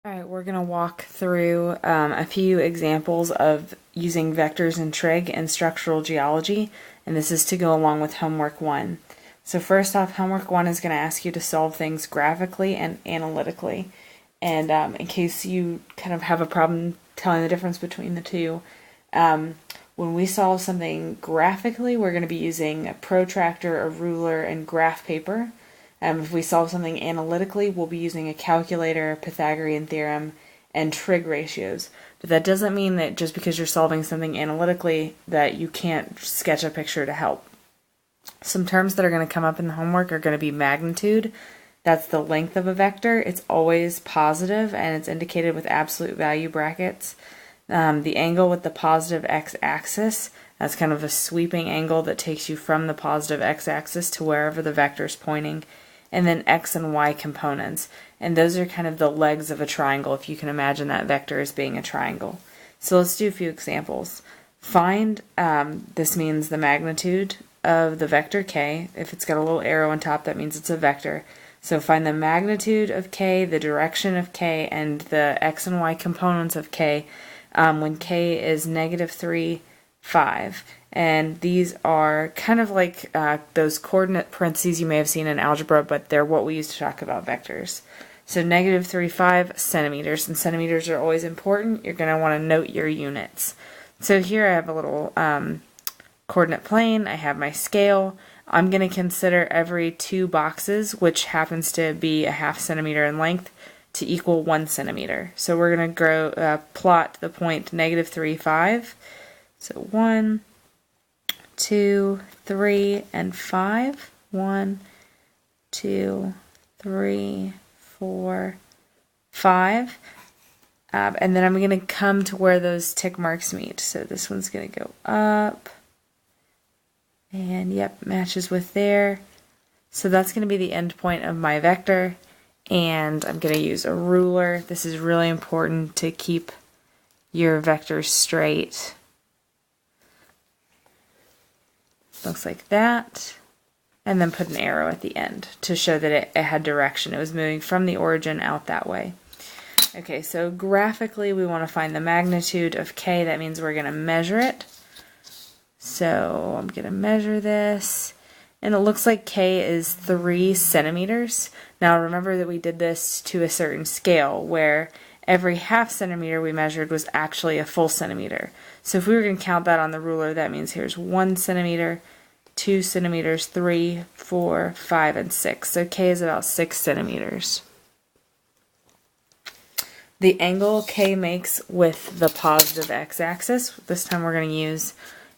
Alright, we're going to walk through a few examples of using vectors in trig and structural geology, and this is to go along with homework 1. So first off, homework 1 is going to ask you to solve things graphically and analytically. And in case you kind of have a problem telling the difference between the two, when we solve something graphically, we're going to be using a protractor, a ruler, and graph paper. If we solve something analytically, we'll be using a calculator, Pythagorean Theorem, and trig ratios. But that doesn't mean that just because you're solving something analytically that you can't sketch a picture to help. Some terms that are going to come up in the homework are going to be magnitude. That's the length of a vector. It's always positive and it's indicated with absolute value brackets. The angle with the positive x-axis, that's kind of a sweeping angle that takes you from the positive x-axis to wherever the vector is pointing. And then x and y components. And those are kind of the legs of a triangle, if you can imagine that vector as being a triangle. So let's do a few examples. Find, this means the magnitude of the vector k. If it's got a little arrow on top, that means it's a vector. So find the magnitude of k, the direction of k, and the x and y components of k when k is -3, 5. And these are kind of like those coordinate parentheses you may have seen in algebra, but they're what we use to talk about vectors. So -3, 5 centimeters, and centimeters are always important. You're going to want to note your units. So here I have a little coordinate plane. I have my scale. I'm going to consider every 2 boxes, which happens to be a ½ centimeter in length, to equal 1 centimeter. So we're going to plot the point -3, 5. So 1, 2, 3, and 5. 1, 2, 3, 4, 5. And then I'm going to come to where those tick marks meet. So this one's going to go up. And yep, matches with there. So that's going to be the end point of my vector. And I'm going to use a ruler. This is really important to keep your vectors straight. Looks like that. And then put an arrow at the end to show that it had direction. It was moving from the origin out that way. Okay, so graphically we want to find the magnitude of k. That means we're going to measure it. So I'm going to measure this. And it looks like k is 3 centimeters. Now remember that we did this to a certain scale where every ½ centimeter we measured was actually a full centimeter. So if we were going to count that on the ruler, that means here's 1 centimeter, 2 centimeters, 3, 4, 5, and 6. So k is about 6 centimeters. The angle k makes with the positive x-axis, this time we're going to use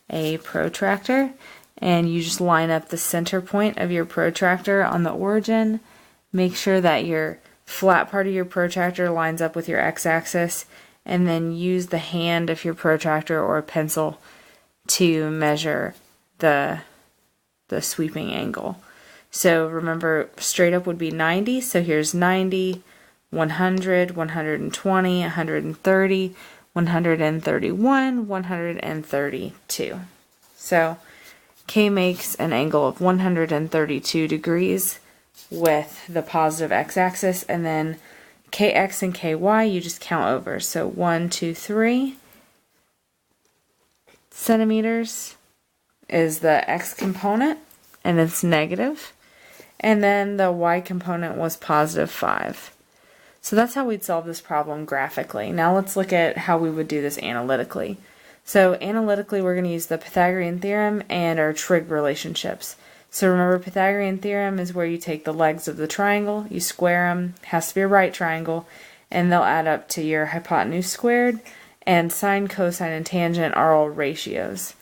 a protractor, and you just line up the center point of your protractor on the origin. Make sure that your flat part of your protractor lines up with your x-axis, and then use the hand of your protractor or a pencil to measure the sweeping angle. So remember, straight up would be 90, so here's 90, 100, 120, 130, 131, 132. So k makes an angle of 132 degrees with the positive x-axis, and then kx and ky you just count over. So 1, 2, 3 centimeters is the x component, and it's negative. And then the y component was positive 5. So that's how we'd solve this problem graphically. Now let's look at how we would do this analytically. So analytically we're going to use the Pythagorean Theorem and our trig relationships. So remember, Pythagorean Theorem is where you take the legs of the triangle, you square them, it has to be a right triangle, and they'll add up to your hypotenuse squared, and sine, cosine, and tangent are all ratios.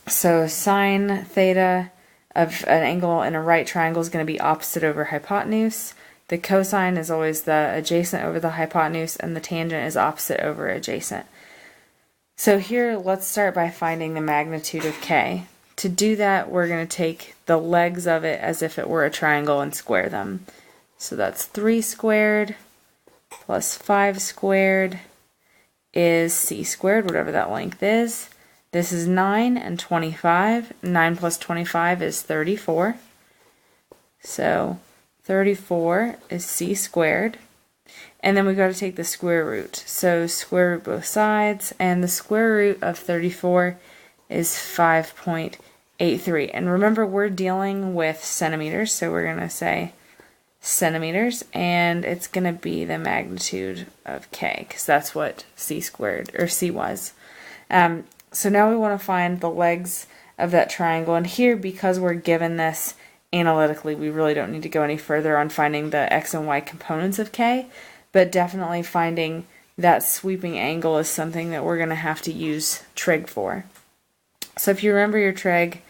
So sine theta of an angle in a right triangle is going to be opposite over hypotenuse. The cosine is always the adjacent over the hypotenuse, and the tangent is opposite over adjacent. So here, let's start by finding the magnitude of k. To do that, we're going to take the legs of it as if it were a triangle and square them. So that's 3 squared plus 5 squared is c squared, whatever that length is. This is 9 and 25. 9 plus 25 is 34. So 34 is c squared. And then we got to take the square root. So square root both sides, and the square root of 34 is 5.83. And remember, we're dealing with centimeters, so we're going to say centimeters, and it's going to be the magnitude of k, because that's what c squared, or c was. So now we want to find the legs of that triangle, and here, because we're given this analytically, we really don't need to go any further on finding the x and y components of k, but definitely finding that sweeping angle is something that we're going to have to use trig for. So if you remember your trig,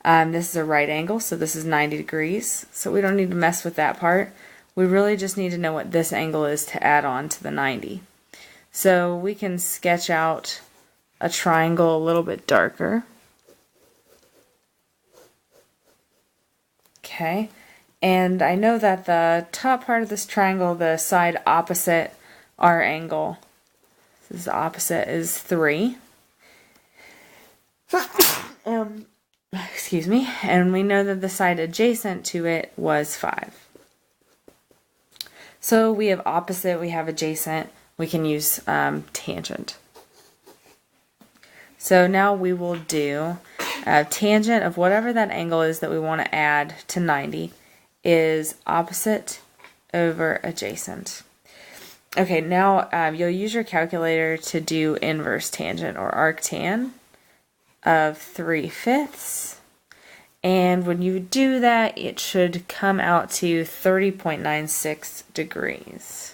this is a right angle, so this is 90 degrees, so we don't need to mess with that part. We really just need to know what this angle is to add on to the 90. So we can sketch out a triangle a little bit darker. Okay, and I know that the top part of this triangle, the side opposite our angle, this is opposite, is 3. Excuse me, and we know that the side adjacent to it was 5. So we have opposite, we have adjacent, we can use tangent. So now we will do tangent of whatever that angle is that we want to add to 90 is opposite over adjacent. Okay, now you'll use your calculator to do inverse tangent, or arctan, of 3/5. And when you do that, it should come out to 30.96 degrees.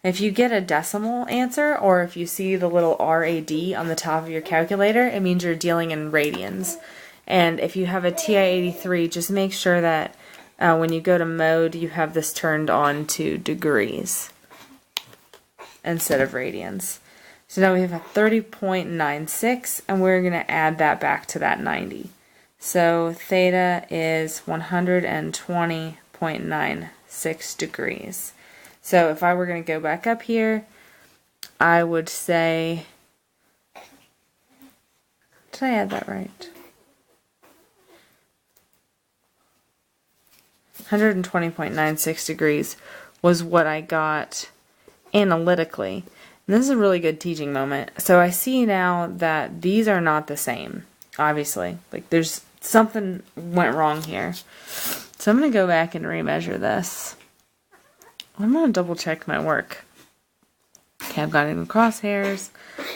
If you get a decimal answer, or if you see the little RAD on the top of your calculator, it means you're dealing in radians. And if you have a TI-83, just make sure that when you go to mode, you have this turned on to degrees instead of radians. So now we have a 30.96, and we're going to add that back to that 90. So theta is 120.96 degrees. So if I were going to go back up here, I would say, did I add that right? 120.96 degrees was what I got analytically. And this is a really good teaching moment. So I see now that these are not the same, obviously. Like there's something went wrong here. So I'm going to go back and remeasure this. I'm going to double check my work. Okay, I've got it in crosshairs.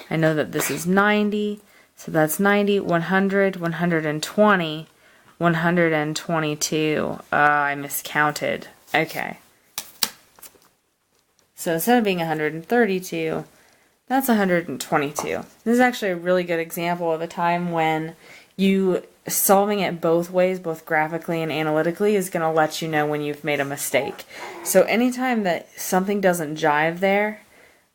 I know that this is 90. So that's 90, 100, 120, 122. I miscounted. Okay. So instead of being 132, that's 122. This is actually a really good example of a time when you solving it both ways, both graphically and analytically, is going to let you know when you've made a mistake. So anytime that something doesn't jive there,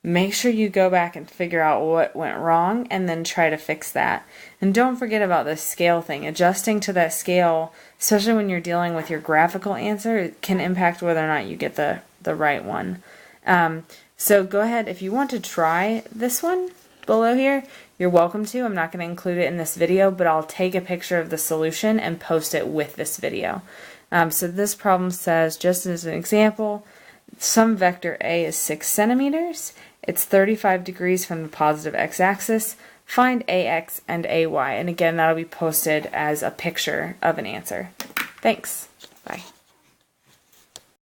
make sure you go back and figure out what went wrong and then try to fix that. And don't forget about this scale thing. Adjusting to that scale, especially when you're dealing with your graphical answer, can impact whether or not you get the right one. So go ahead, if you want to try this one below here, you're welcome to. I'm not going to include it in this video, but I'll take a picture of the solution and post it with this video. So this problem says, just as an example, some vector A is 6 centimeters. It's 35 degrees from the positive x-axis. Find AX and AY. And again, that'll be posted as a picture of an answer. Thanks. Bye.